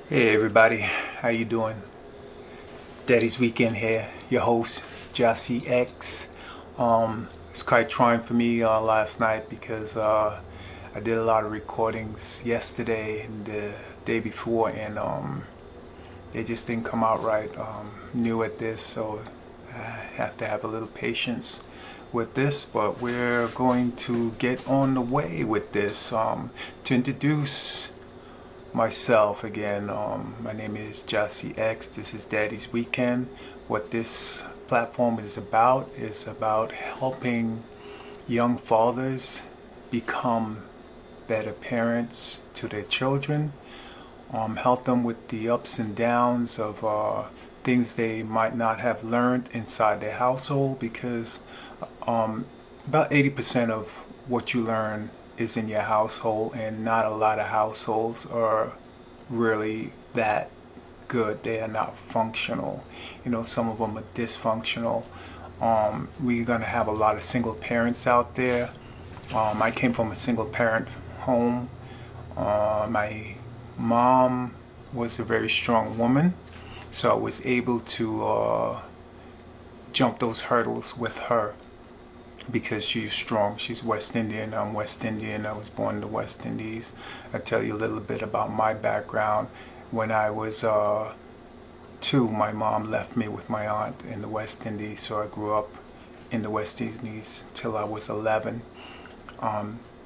Hey everybody, how you doing? Daddy's Weekend here, your host, Jossie X. It's quite trying for me last night because I did a lot of recordings yesterday and the day before, and they just didn't come out right. New at this, so I have to have a little patience with this, but we're going to get on the way with this. To introduce myself again. My name is Jossie X. This is Daddy's Weekend. What this platform is about helping young fathers become better parents to their children. Help them with the ups and downs of things they might not have learned inside their household, because um, about 80% of what you learn is in your household, and not a lot of households are really that good. They are not functional. Some of them are dysfunctional. We're going to have a lot of single parents out there. I came from a single parent home. My mom was a very strong woman, so I was able to jump those hurdles with her because she's strong. She's West Indian. I'm West Indian. I was born in the West Indies. I'll tell you a little bit about my background. When I was 2, my mom left me with my aunt in the West Indies, so I grew up in the West Indies till I was 11.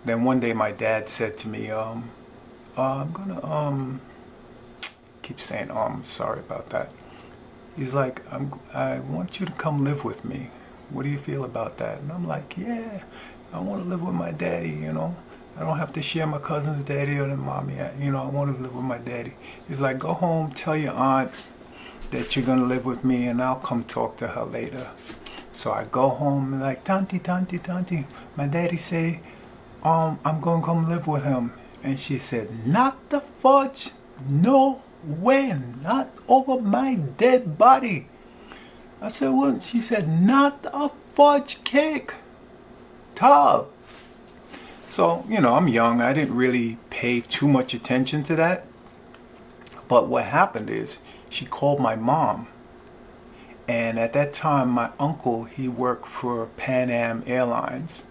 Then one day my dad said to me, I'm gonna keep saying sorry about that. He's like, I want you to come live with me. What do you feel about that? And I'm like, yeah, I want to live with my daddy. I don't have to share my cousin's daddy or the mommy. I want to live with my daddy. He's like, go home, tell your aunt that you're going to live with me, and I'll come talk to her later. So I go home and like, Tanti, Tanti, Tanti, my daddy say, I'm going to come live with him. And she said, not the fudge. No way, not over my dead body. I said, what? She said, not a fudge cake. Tall. So, I'm young. I didn't really pay too much attention to that. But what happened is she called my mom. And at that time, my uncle, he worked for Pan Am Airlines.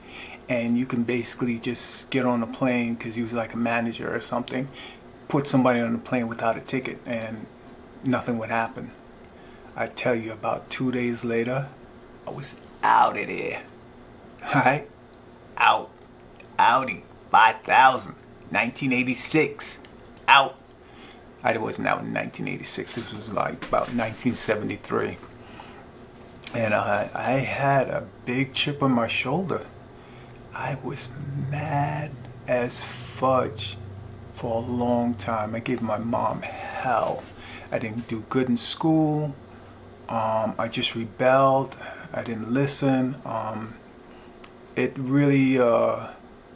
And you can basically just get on a plane because he was like a manager or something, put somebody on the plane without a ticket, and nothing would happen. I tell you, about 2 days later, I was out of there. Alright? Out. Audi 5000. 1986. Out. I wasn't out in 1986. This was like about 1973. And I had a big chip on my shoulder. I was mad as fudge for a long time. I gave my mom hell. I didn't do good in school. I just rebelled. I didn't listen. It really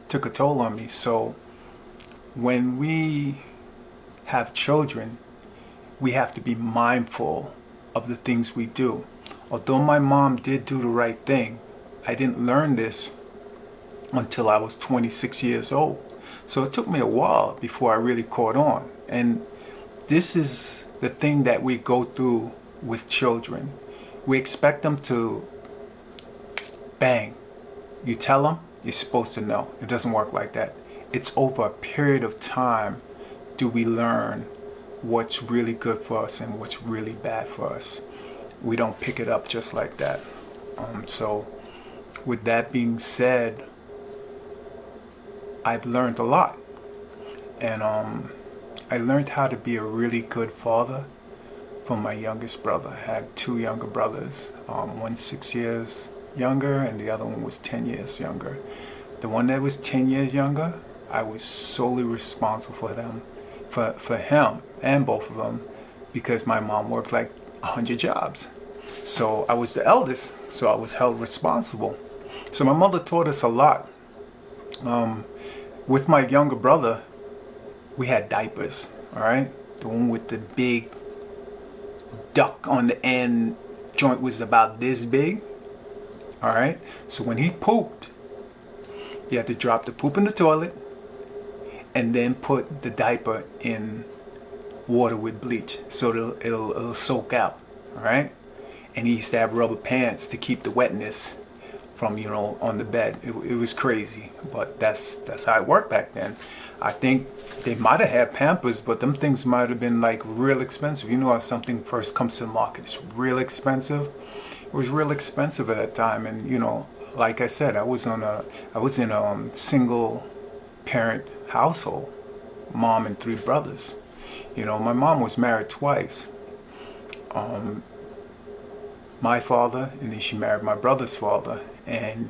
took a toll on me. So when we have children, we have to be mindful of the things we do. Although my mom did do the right thing, I didn't learn this until I was 26 years old. So it took me a while before I really caught on. And this is the thing that we go through with children. We expect them to bang. You tell them, you're supposed to know. It doesn't work like that. It's over a period of time do we learn what's really good for us and what's really bad for us. We don't pick it up just like that. So with that being said, I've learned a lot. And I learned how to be a really good father from my youngest brother. I had 2 younger brothers. One 6 years younger and the other one was 10 years younger. The one that was 10 years younger, I was solely responsible for them, for him and both of them, because my mom worked like 100 jobs. So I was the eldest, so I was held responsible. So my mother taught us a lot. With my younger brother, we had diapers, all right? The one with the big duck on the end joint was about this big, all right? So when he pooped, you had to drop the poop in the toilet and then put the diaper in water with bleach so it'll soak out. All right. And he used to have rubber pants to keep the wetness from, on the bed. It was crazy, but that's how it worked back then. I think they might have had Pampers, but them things might have been like real expensive. You know how something first comes to the market, it's real expensive. It was real expensive at that time, and like I said, I was in a single parent household, mom and three brothers. My mom was married twice. My father, and then she married my brother's father, and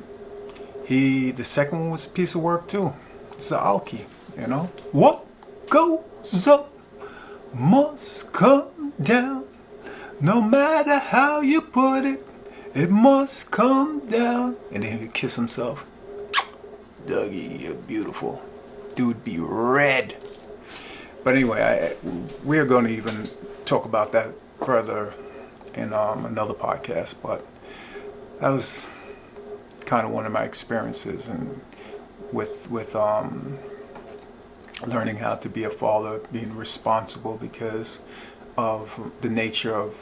the second one was a piece of work too. It's an alky, What goes up must come down. No matter how you put it, it must come down. And then he'd kiss himself. Dougie, you're beautiful. Dude be red. But anyway, we're going to even talk about that further in another podcast. But that was kind of one of my experiences and with learning how to be a father, being responsible because of the nature of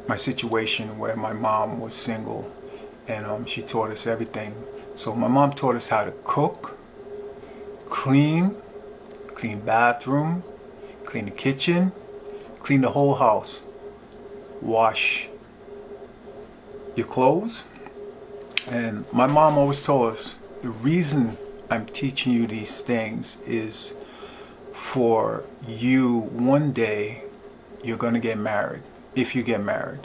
my situation where my mom was single, and she taught us everything. So my mom taught us how to cook, clean bathroom, clean the kitchen, clean the whole house, wash your clothes. And my mom always told us the reason I'm teaching you these things is for you, one day you're going to get married. If you get married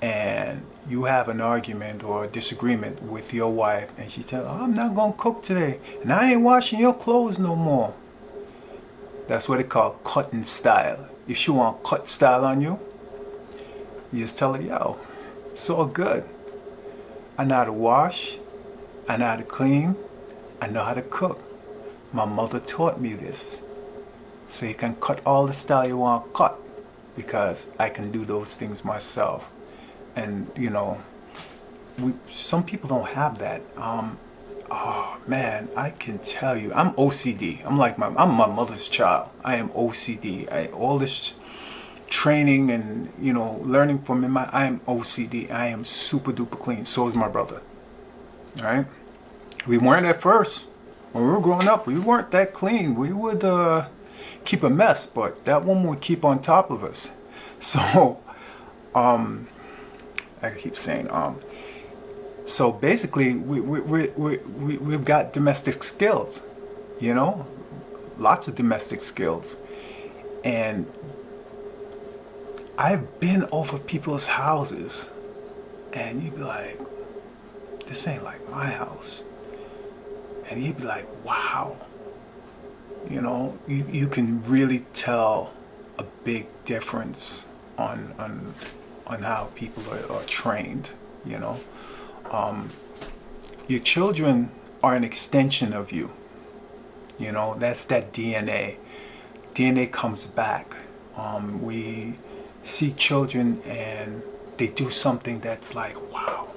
and you have an argument or a disagreement with your wife, and she tells, I'm not going to cook today, and I ain't washing your clothes no more. That's what they call cutting style. If she want cut style on you, you just tell her, yo, it's all good. I know how to wash, I know how to clean, I know how to cook. My mother taught me this. So you can cut all the style you want to cut, because I can do those things myself. And some people don't have that. Oh man, I can tell you, I'm OCD. I'm my mother's child. I am OCD. All this training and learning from him, I am OCD. I am super duper clean. So is my brother. All right. We weren't at first. When we were growing up, we weren't that clean. We would keep a mess, but that woman would keep on top of us. So, I keep saying, so basically, we've got domestic skills, lots of domestic skills. And I've been over people's houses, and you'd be like, this ain't like my house. And you'd be like, wow. You can really tell a big difference on how people are trained. Your children are an extension of you. That's that DNA. DNA comes back. We see children and they do something that's like, wow,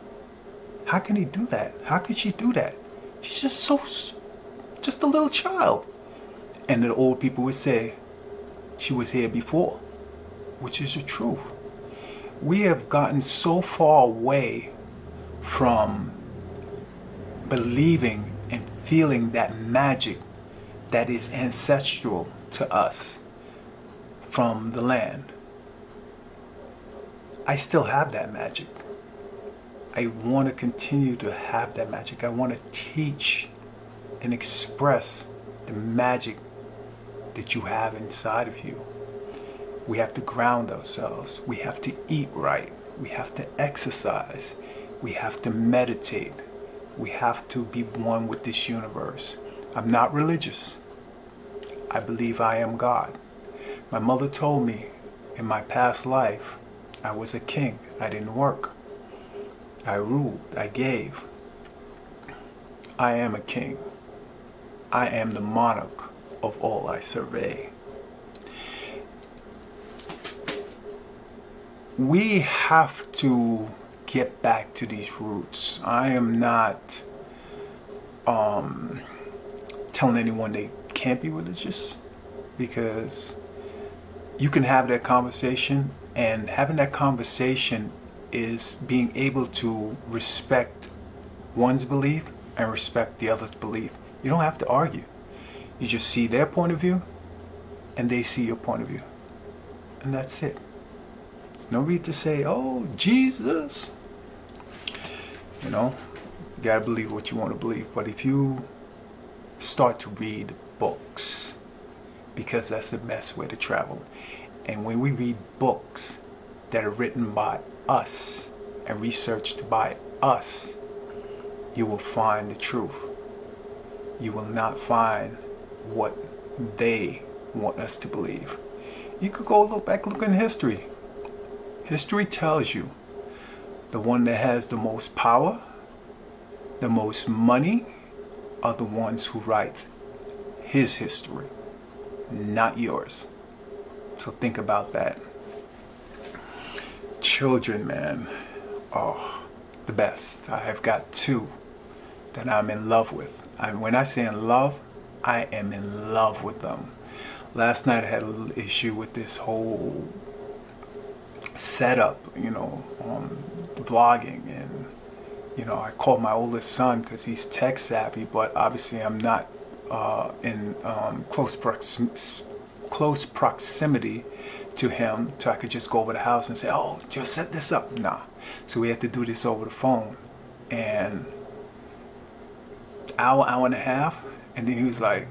how can he do that? How could she do that? She's just a little child. And the old people would say, she was here before, which is the truth. We have gotten so far away from believing and feeling that magic that is ancestral to us from the land. I still have that magic. I want to continue to have that magic. I want to teach and express the magic that you have inside of you. We have to ground ourselves. We have to eat right. We have to exercise. We have to meditate. We have to be one with this universe. I'm not religious. I believe I am God. My mother told me in my past life, I was a king. I didn't work. I ruled. I gave. I am a king. I am the monarch of all I survey. We have to get back to these roots. I am not telling anyone they can't be religious, because you can have that conversation, and having that conversation is being able to respect one's belief and respect the other's belief. You don't have to argue. You just see their point of view and they see your point of view. And that's it. There's no reason to say, oh, Jesus. You know, you gotta believe what you want to believe. But if you start to read books, because that's the best way to travel. And when we read books that are written by us and researched by us, you will find the truth. You will not find what they want us to believe. You could go look in history. History tells you the one that has the most power, the most money, are the ones who write his history, not yours. So think about that. Children, man, oh, the best. I have got two that I'm in love with. And when I say in love, I am in love with them. Last night I had a little issue with this whole setup, vlogging, and I called my oldest son because he's tech savvy, but obviously I'm not in close proximity to him, so I could just go over the house and say, oh, just set this up. Nah. So we had to do this over the phone, and hour and a half, and then he was like,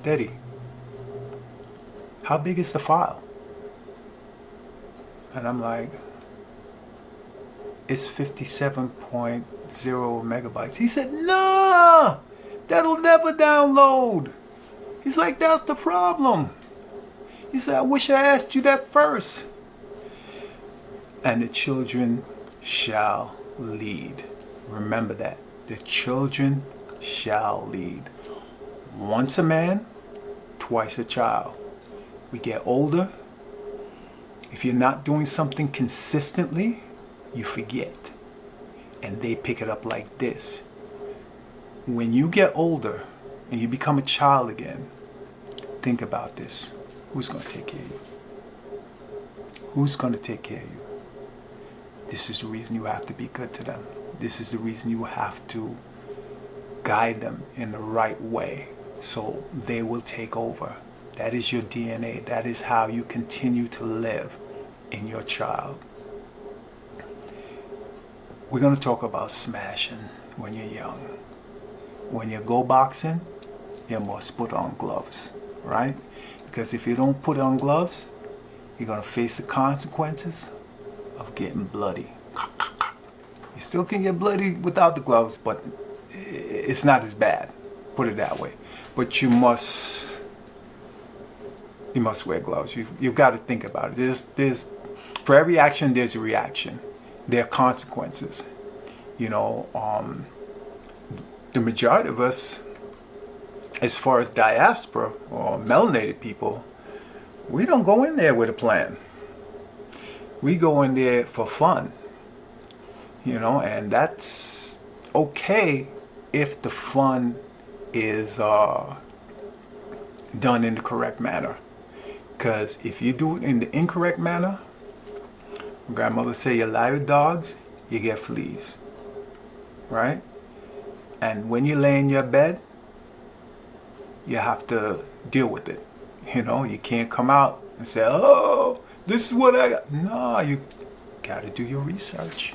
Daddy, how big is the file? And I'm like, it's 57.0 megabytes. He said, nah, that'll never download. He's like, that's the problem. He said, I wish I asked you that first. And the children shall lead. Remember that. The children shall lead. Once a man, twice a child. We get older. If you're not doing something consistently, you forget. And they pick it up like this. When you get older and you become a child again, think about this. Who's going to take care of you? Who's going to take care of you? This is the reason you have to be good to them. This is the reason you have to guide them in the right way so they will take over. That is your DNA. That is how you continue to live in your child. We're going to talk about smashing when you're young. When you go boxing, you must put on gloves, right? Because if you don't put on gloves, you're going to face the consequences of getting bloody. You still can get bloody without the gloves, but it's not as bad. Put it that way. But you must wear gloves. You've got to think about it. There's for every action, there's a reaction. There are consequences. The majority of us, as far as diaspora or melanated people, we don't go in there with a plan. We go in there for fun, and that's okay if the fun is done in the correct manner. Because if you do it in the incorrect manner, grandmother say you lie with dogs, you get fleas, right? And when you lay in your bed, you have to deal with it. You can't come out and say, oh, this is what I got. No, you got to do your research.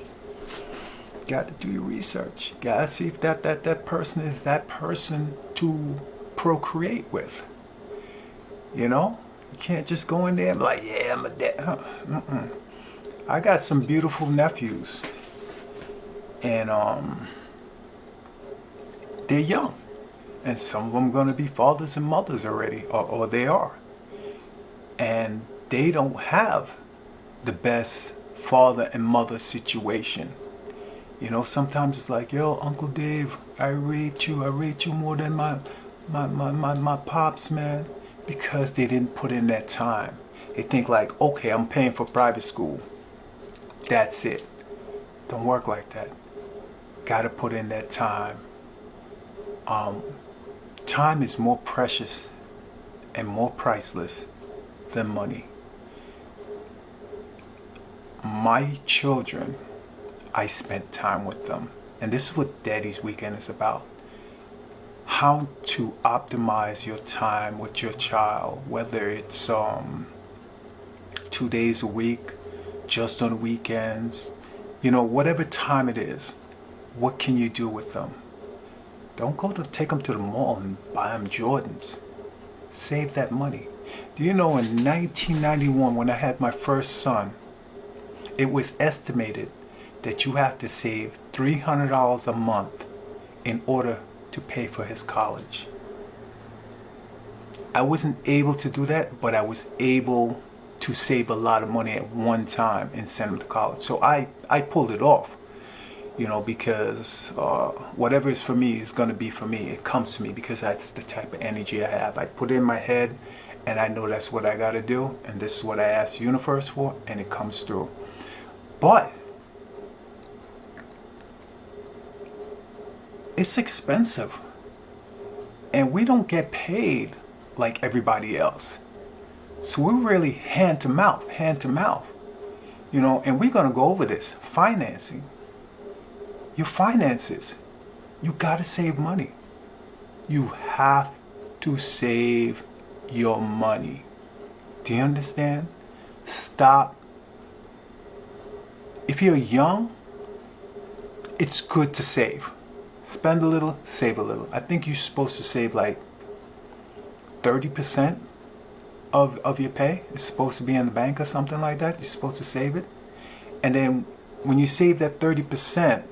Got to do your research. Got to see if that person is that person to procreate with. You can't just go in there and be like, yeah, I'm a dad. I got some beautiful nephews, and they're young, and some of them are going to be fathers and mothers already, or they are, and they don't have the best father and mother situation. Sometimes it's like, yo, Uncle Dave, I rate you more than my pops, man, because they didn't put in that time. They think like, okay, I'm paying for private school. That's it. Don't work like that. Got to put in that time. Time is more precious and more priceless than money. my children, I spent time with them. And this is what Daddy's Weekend is about. How to optimize your time with your child, whether it's 2 days a week, just on weekends, whatever time it is, what can you do with them? Don't take them to the mall and buy them Jordans. Save that money. Do you know in 1991 when I had my first son, it was estimated that you have to save $300 a month in order to pay for his college. I wasn't able to do that, but I was able to save a lot of money at one time and send him to college. So I pulled it off, because whatever is for me is going to be for me. It comes to me because that's the type of energy I have. I put it in my head and I know that's what I got to do, and this is what I ask the universe for, and it comes through. But it's expensive, and we don't get paid like everybody else. So we're really hand to mouth, and we're going to go over this. Financing. Your finances. You got to save money. You have to save your money. Do you understand? Stop. If you're young, it's good to save. Spend a little, save a little. I think you're supposed to save like 30% of your pay. It's supposed to be in the bank or something like that. You're supposed to save it. And then when you save that 30%,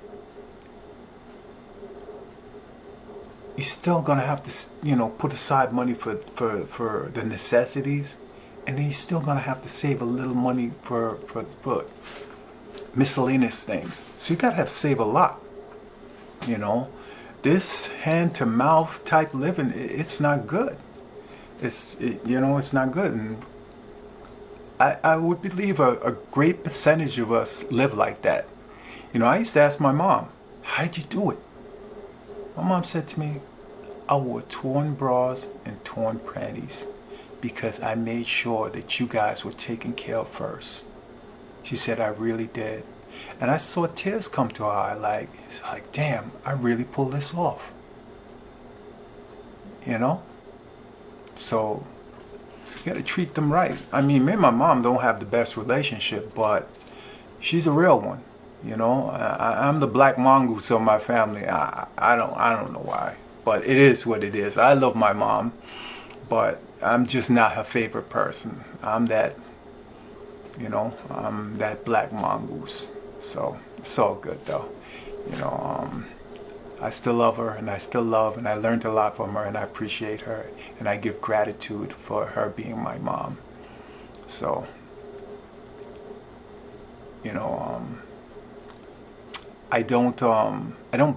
you're still gonna have to, put aside money for the necessities, and then you're still gonna have to save a little money for miscellaneous things. So you gotta have to save a lot. This hand to mouth type living, it's not good. It's not good. And I would believe a great percentage of us live like that. I used to ask my mom, how did you do it? My mom said to me, I wore torn bras and torn panties because I made sure that you guys were taken care of first. She said, I really did. And I saw tears come to her eye, it's like, damn, I really pulled this off. So you gotta treat them right. I mean, me and my mom don't have the best relationship, but she's a real one. I'm the black mongoose of my family. I don't know why, but it is what it is. I love my mom, but I'm just not her favorite person. I'm that black mongoose. So it's all good though. I still love her, and I still love, and I learned a lot from her, and I appreciate her, and I give gratitude for her being my mom. So, I don't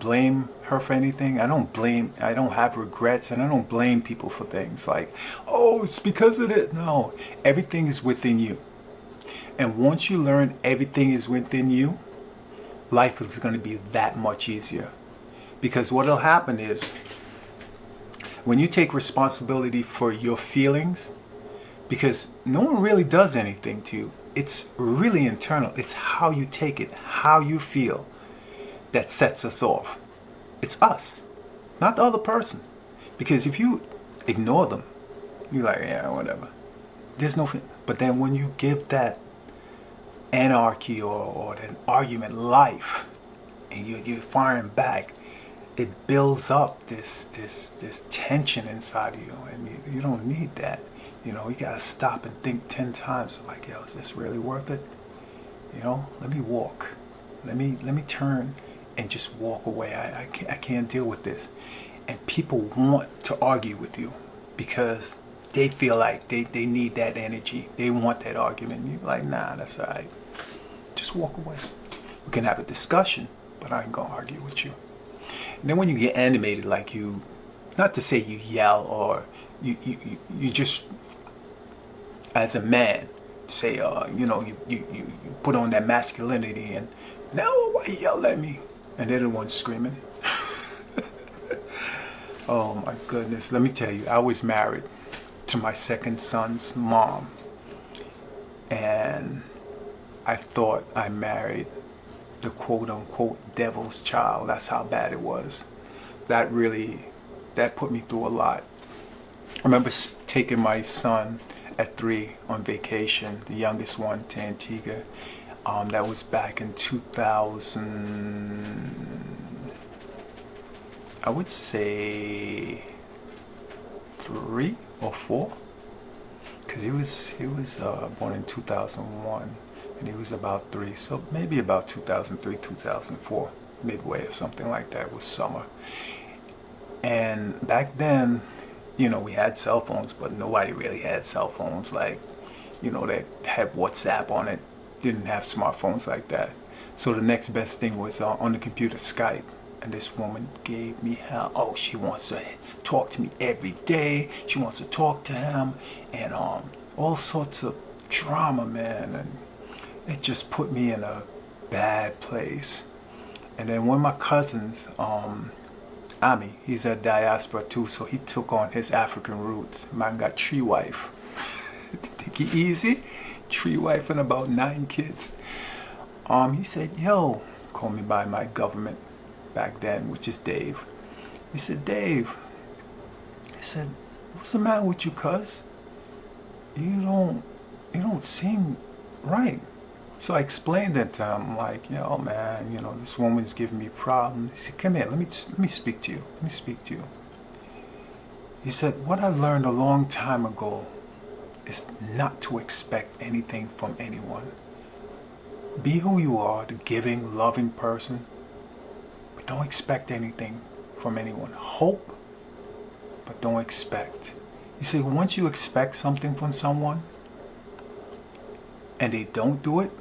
blame her for anything. I don't have regrets, and I don't blame people for things like, oh, it's because of it. No, everything is within you. And once you learn everything is within you, life is going to be that much easier. Because what will happen is, when you take responsibility for your feelings, because no one really does anything to you, it's really internal. It's how you take it, how you feel, that sets us off. It's us, not the other person. Because if you ignore them, you're like, yeah, whatever. There's no, but then when you give that anarchy or an argument life, and you're firing back, it builds up this tension inside of you, and you don't need that. You gotta stop and think 10 times. Like, yo, is this really worth it? Let me walk. Let me turn and just walk away. I can't deal with this. And people want to argue with you because they feel like they need that energy. They want that argument. You're like, nah, that's all right. Just walk away. We can have a discussion, but I ain't gonna argue with you. And then when you get animated, like you, not to say you yell, or you just, as a man, say, you put on that masculinity, and no, why you yell at me? And they're the ones screaming. Oh my goodness, let me tell you, I was married to my second son's mom, and I thought I married the quote-unquote devil's child. That's how bad it was. That really, that put me through a lot. I remember taking my son at 3 on vacation, the youngest one, to Antigua. That was back in 2000, I would say 3 or 4, because he was born in 2001, and he was about 3, so maybe about 2003, 2004, midway or something like that. It was summer. And back then, you know, we had cell phones, but nobody really had cell phones like, you know, that had WhatsApp on it. Didn't have smartphones like that. So the next best thing was on the computer, Skype. And this woman gave me hell. Oh, she wants to talk to me every day. She wants to talk to him, and all sorts of drama, man. And it just put me in a bad place. And then one of my cousins, Ami, he's a diaspora too, so he took on his African roots. Man got tree wife. Take it easy. Tree wife and about 9 kids. He said, yo, call me by my government back then, which is Dave. He said, Dave, he said, what's the matter with you, cuz? You don't seem right. So I explained it to him, like, yo, man, you know, this woman's giving me problems. He said, come here, let me speak to you. Let me speak to you. He said, what I learned a long time ago is not to expect anything from anyone. Be who you are, the giving, loving person, but don't expect anything from anyone. Hope, but don't expect. You see, once you expect something from someone and they don't do it,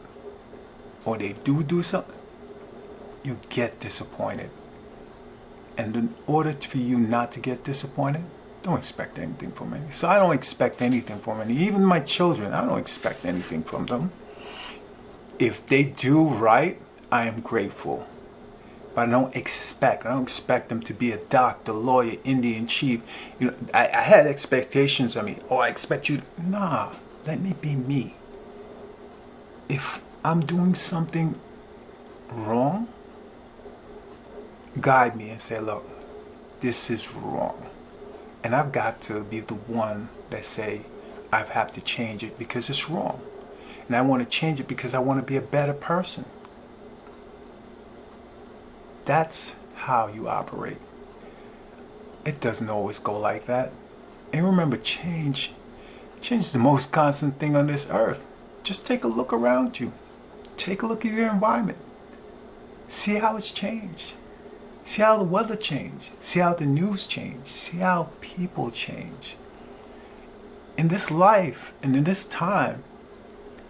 or they do something, you get disappointed. And in order for you not to get disappointed, don't expect anything from any. So I don't expect anything from any. Even my children, I don't expect anything from them. If they do right, I am grateful. But I don't expect them to be a doctor, lawyer, Indian chief. You know, I had expectations of me. Oh, I expect you. Nah, let me be me. If I'm doing something wrong, guide me and say, look, this is wrong. And I've got to be the one that say, I have to change it because it's wrong. And I want to change it because I want to be a better person. That's how you operate. It doesn't always go like that. And remember, change is the most constant thing on this earth. Just take a look around you. Take a look at your environment. See how it's changed. See how the weather changed. See how the news changed. See how people change. In this life and in this time,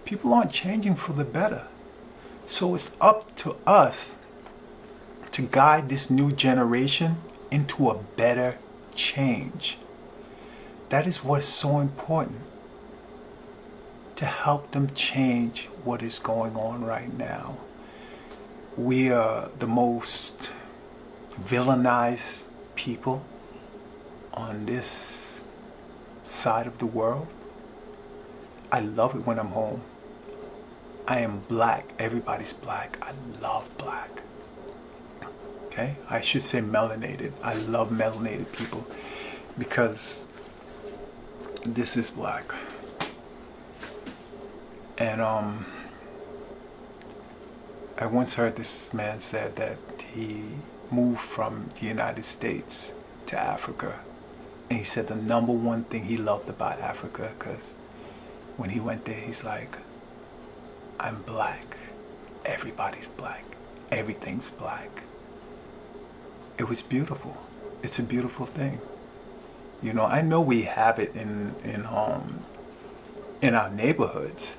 people aren't changing for the better. So it's up to us to guide this new generation into a better change. That is what's so important. To help them change what is going on right now. We are the most villainized people on this side of the world. I love it when I'm home. I am black. Everybody's black. I love black. Okay? I should say melanated. I love melanated people because this is black. And I once heard this man said that he moved from the United States to Africa. And he said the number one thing he loved about Africa, because when he went there, he's like, I'm black. Everybody's black. Everything's black. It was beautiful. It's a beautiful thing. You know, I know we have it in our neighborhoods,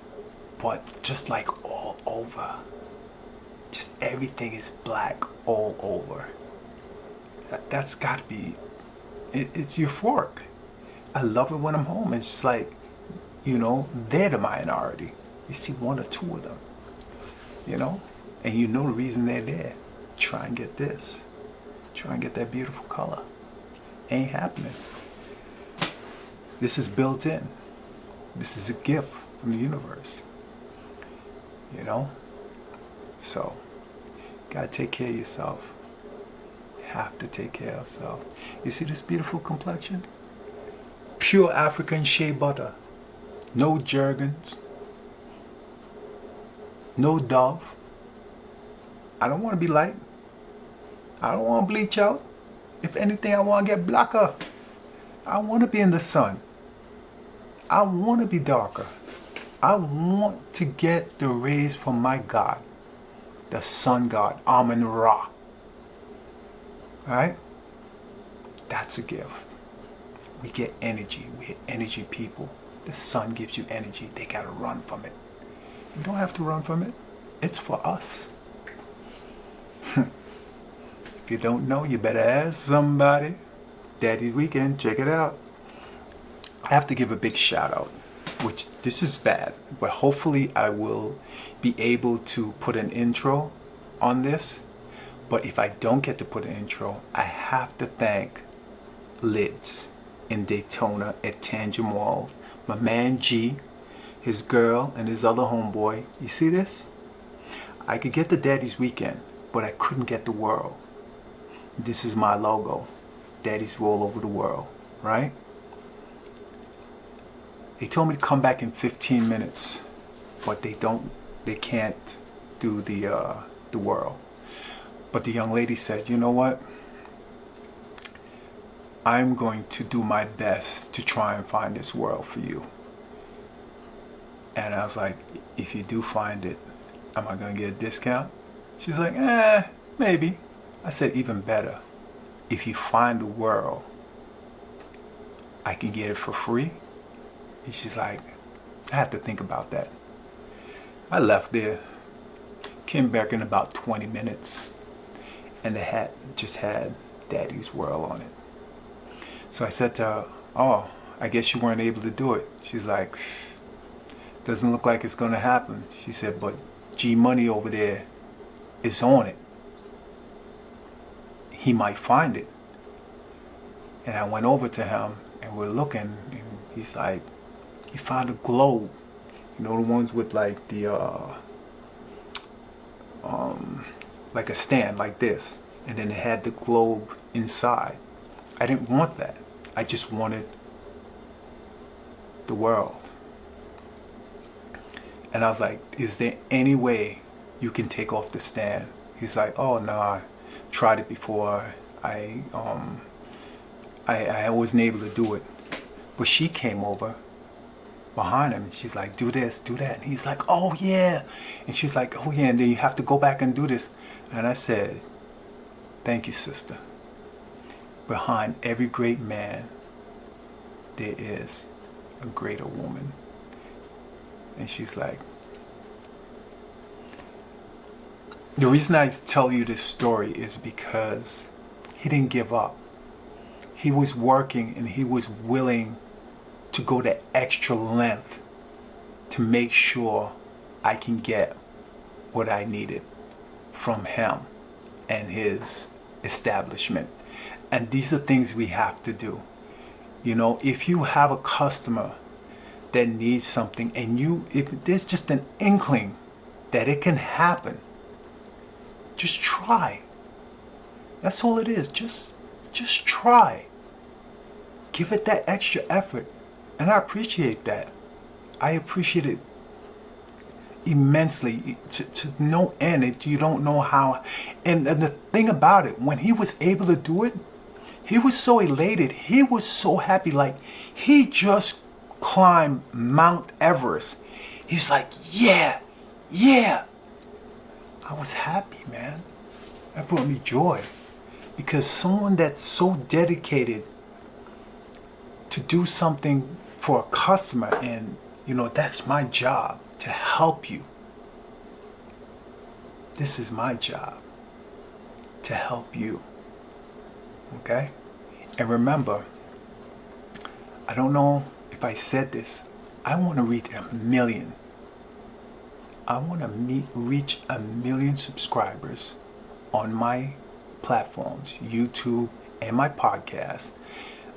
but just like all over. Just everything is black all over. That's got to be, it's euphoric. I love it when I'm home. It's just like, you know, they're the minority. You see 1 or 2 of them, you know, and you know the reason they're there. Try and get this. Try and get that beautiful color. Ain't happening. This is built in. This is a gift from the universe. you know? So, gotta take care of yourself. Have to take care of yourself. You see this beautiful complexion? Pure African shea butter. No Jergens. No Dove. I don't want to be light. I don't want to bleach out. If anything, I want to get blacker. I want to be in the sun. I want to be darker. I want to get the rays from my God, the sun god, Amun-Ra. Alright? That's a gift. We get energy. We're energy people. The sun gives you energy. They gotta run from it. You don't have to run from it. It's for us. If you don't know, you better ask somebody. Daddy's Weekend, check it out. I have to give a big shout out, which this is bad, but hopefully I will be able to put an intro on this. But if I don't get to put an intro, I have to thank Lids in Daytona at Tangent Mall. My man G, his girl, and his other homeboy. You see this? I could get the Daddy's Weekend, but I couldn't get the world. This is my logo. Daddy's Roll Over the World, right? They told me to come back in 15 minutes, but they can't do the world. But the young lady said, you know what? I'm going to do my best to try and find this world for you. And I was like, if you do find it, am I going to get a discount? She's like, maybe. I said, even better. If you find the world, I can get it for free. And she's like, I have to think about that. I left there, came back in about 20 minutes, and the hat just had Daddy's World on it. So I said to her, oh, I guess you weren't able to do it. She's like, doesn't look like it's gonna happen. She said, but G Money over there is on it. He might find it. And I went over to him and we're looking, and he's like, he found a globe. You know, the ones with like the like a stand like this, and then it had the globe inside. I didn't want that. I just wanted the world. And I was like, is there any way you can take off the stand? He's like, oh no, I tried it before. I wasn't able to do it. But she came over behind him and she's like, do this, do that. And he's like, oh yeah. And she's like, oh yeah, and then you have to go back and do this. And I said, thank you, sister. Behind every great man, there is a greater woman. And she's like, the reason I tell you this story is because he didn't give up. He was working and he was willing to go the extra length to make sure I can get what I needed from him and his establishment. And these are things we have to do. You know, if you have a customer that needs something and if there's just an inkling that it can happen, just try. That's all it is. Just try. Give it that extra effort. And I appreciate that. I appreciate it immensely to no end. You don't know how. And the thing about it, when he was able to do it, he was so elated. He was so happy. Like he just climbed Mount Everest. He's like, yeah. I was happy, man. That brought me joy. Because someone that's so dedicated to do something for a customer, and you know, that's my job, to help you. This is my job, to help you. Okay? And remember, I don't know if I said this, I want to reach 1 million. I want to reach 1 million subscribers on my platforms, YouTube and my podcast.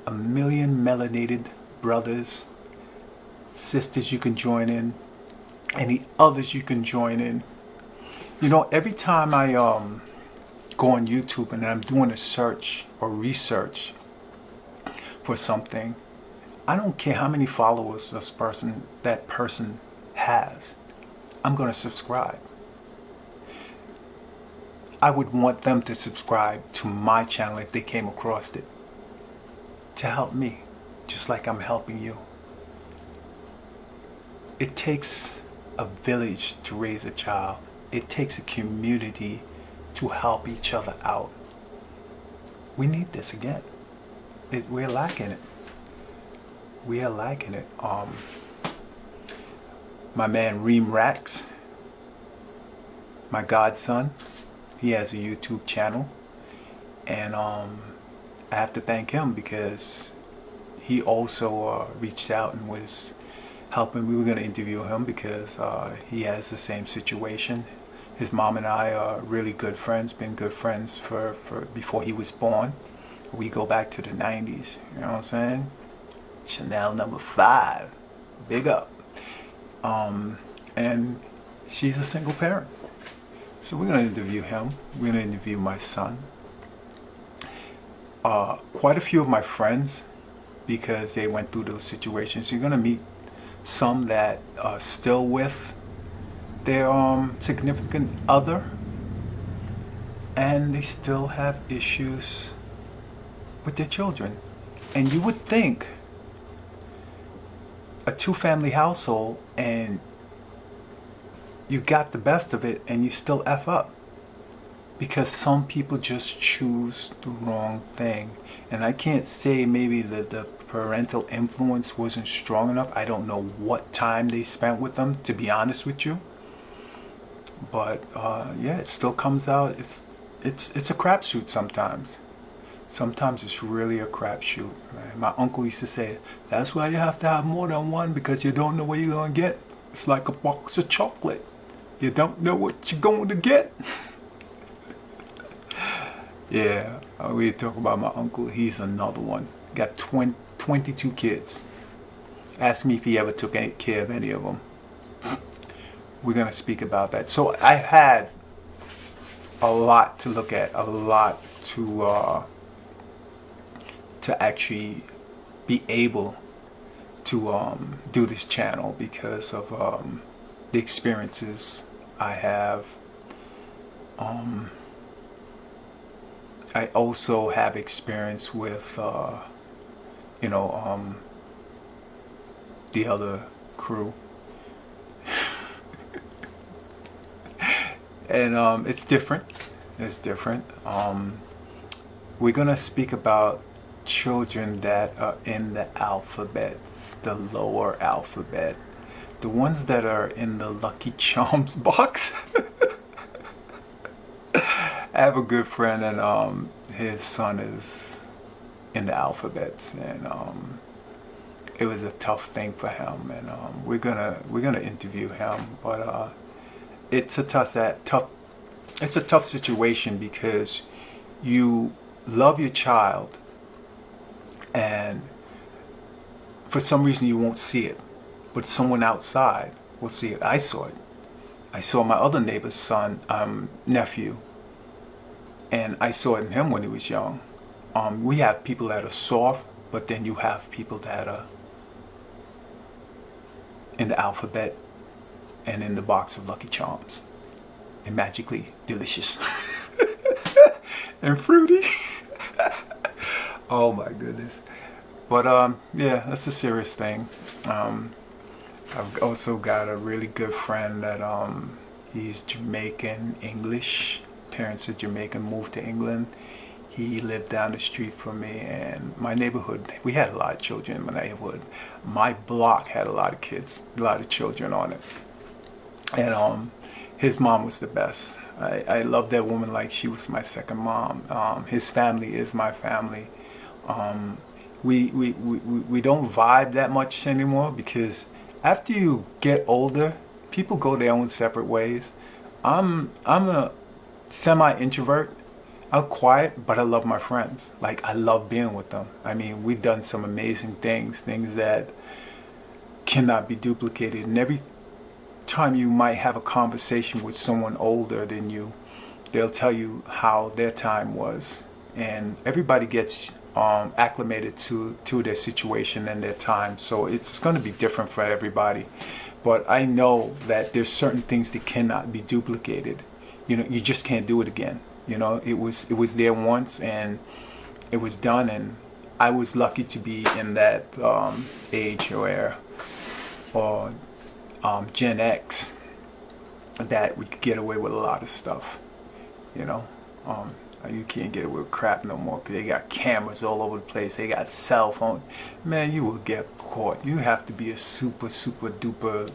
1 million melanated brothers, sisters you can join in. Any others you can join in. You know, every time I go on YouTube and I'm doing a search or research for something, I don't care how many followers that person has. I'm going to subscribe. I would want them to subscribe to my channel if they came across it, to help me, just like I'm helping you. It takes a village to raise a child. It takes a community to help each other out. We need this again. We're lacking it. We are lacking it. My man Reem Rax, my godson, he has a YouTube channel, and I have to thank him because he also reached out and was helping. We were going to interview him because he has the same situation. His mom and I are really good friends, been good friends for before he was born. We go back to the 90s, you know what I'm saying? Chanel number 5, big up. And she's a single parent. So we're going to interview him. We're going to interview my son. Quite a few of my friends, because they went through those situations. You're going to meet some that are still with their significant other, and they still have issues with their children. And you would think a 2-family household and you got the best of it and you still F up, because some people just choose the wrong thing. And I can't say maybe that the parental influence wasn't strong enough. I don't know what time they spent with them, to be honest with you. But yeah, it still comes out. It's a crapshoot sometimes. Sometimes it's really a crapshoot. Right? My uncle used to say, that's why you have to have more than one, because you don't know what you're going to get. It's like a box of chocolate. You don't know what you're going to get. Yeah, we talk about my uncle. He's another one. Got 22 kids. Ask me if he ever took care of any of them. We're going to speak about that. So I had a lot to look at, a lot to actually be able to do this channel because of the experiences I have. I also have experience with the other crew. And it's different. It's different. We're gonna speak about children that are in the alphabets, the lower alphabet, the ones that are in the Lucky Charms box. I have a good friend, and his son is in the alphabets, and it was a tough thing for him, and we're gonna interview him, but it's a tough situation, because you love your child and for some reason you won't see it, but someone outside will see it. I saw it. I saw my other neighbor's son, nephew, and I saw it in him when he was young. We have people that are soft, but then you have people that are in the alphabet and in the box of Lucky Charms. And magically delicious. And fruity. Oh my goodness. But yeah, that's a serious thing. I've also got a really good friend that he's Jamaican English. Parents are Jamaican, moved to England. He lived down the street from me, and my neighborhood, we had a lot of children in my neighborhood. My block had a lot of kids, a lot of children on it. And his mom was the best. I love that woman like she was my second mom. His family is my family. We don't vibe that much anymore, because after you get older, people go their own separate ways. I'm a semi-introvert. I'm quiet, but I love my friends. Like, I love being with them. I mean, we've done some amazing things that cannot be duplicated. And time you might have a conversation with someone older than you, they'll tell you how their time was, and everybody gets acclimated to their situation and their time, so it's going to be different for everybody. But I know that there's certain things that cannot be duplicated. You know, you just can't do it again. You know, it was there once and it was done, and I was lucky to be in that age where, or Gen X, that we could get away with a lot of stuff. You know, you can't get away with crap no more because they got cameras all over the place. They got cell phones. Man, you will get caught. You have to be a super duper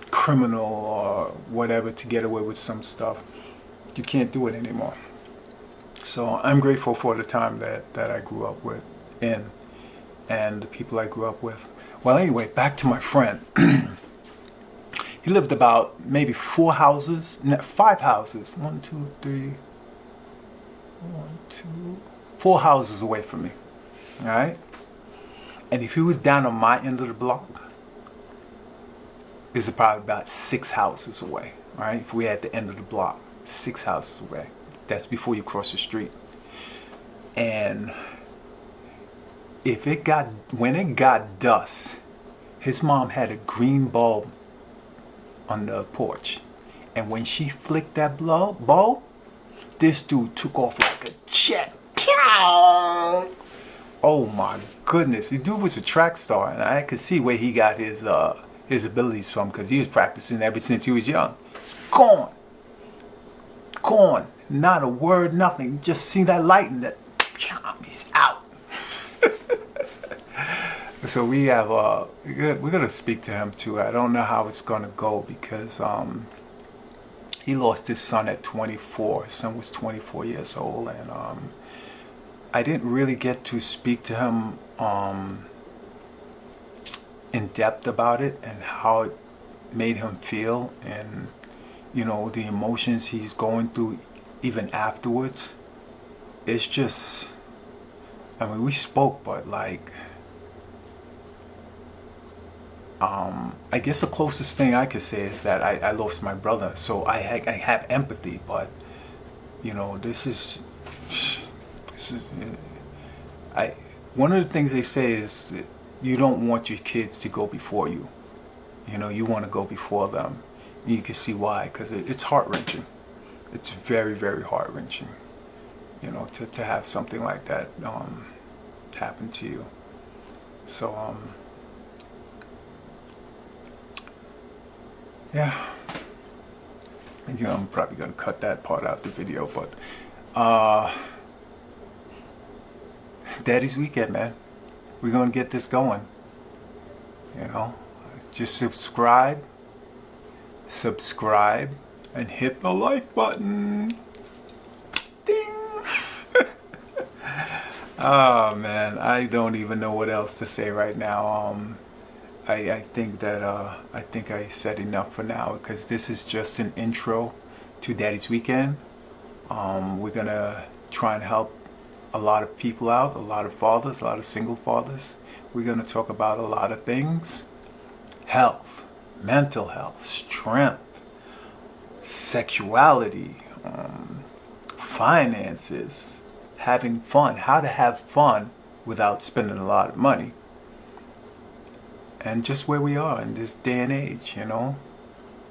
criminal or whatever to get away with some stuff. You can't do it anymore. So I'm grateful for the time that I grew up with and the people I grew up with. Well, anyway, back to my friend. He lived about maybe 5 houses. 4 houses away from me. All right. And if he was down on my end of the block, it's probably about 6 houses away. All right. If we at the end of the block, 6 houses away. That's before you cross the street. And when it got dusk, his mom had a green bulb on the porch, and when she flicked that bulb, this dude took off like a jet. Pow! Oh my goodness, the dude was a track star, and I could see where he got his abilities from, because he was practicing ever since he was young. It's gone, not a word, nothing. Just see that light and that, he's out. So we have we're gonna speak to him too. I don't know how it's gonna go because he lost his son at 24. His son was 24 years old, and I didn't really get to speak to him in depth about it and how it made him feel, and you know, the emotions he's going through even afterwards. It's just, I mean, we spoke, but like, I guess the closest thing I could say is that I lost my brother, so I have empathy. But you know, one of the things they say is that you don't want your kids to go before you. You know, you want to go before them. And you can see why, because it's heart-wrenching. It's very, very heart-wrenching. You know, to have something like that happen to you. So yeah, you know, I'm probably gonna cut that part out the video, but Daddy's weekend, man. We're gonna get this going. You know, just subscribe, and hit the like button. Ding. Oh man, I don't even know what else to say right now. I think that I think I said enough for now, because this is just an intro to Daddy's Weekend. We're gonna try and help a lot of people out, a lot of fathers, a lot of single fathers. We're gonna talk about a lot of things: health, mental health, strength, sexuality, finances, having fun, how to have fun without spending a lot of money. And just where we are in this day and age, you know,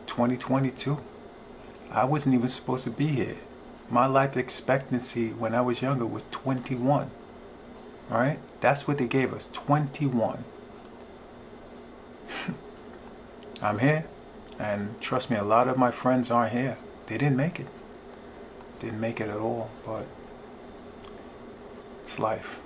2022. I wasn't even supposed to be here. My life expectancy when I was younger was 21. All right? That's what they gave us, 21. I'm here. And trust me, a lot of my friends aren't here. They didn't make it. Didn't make it at all, but it's life.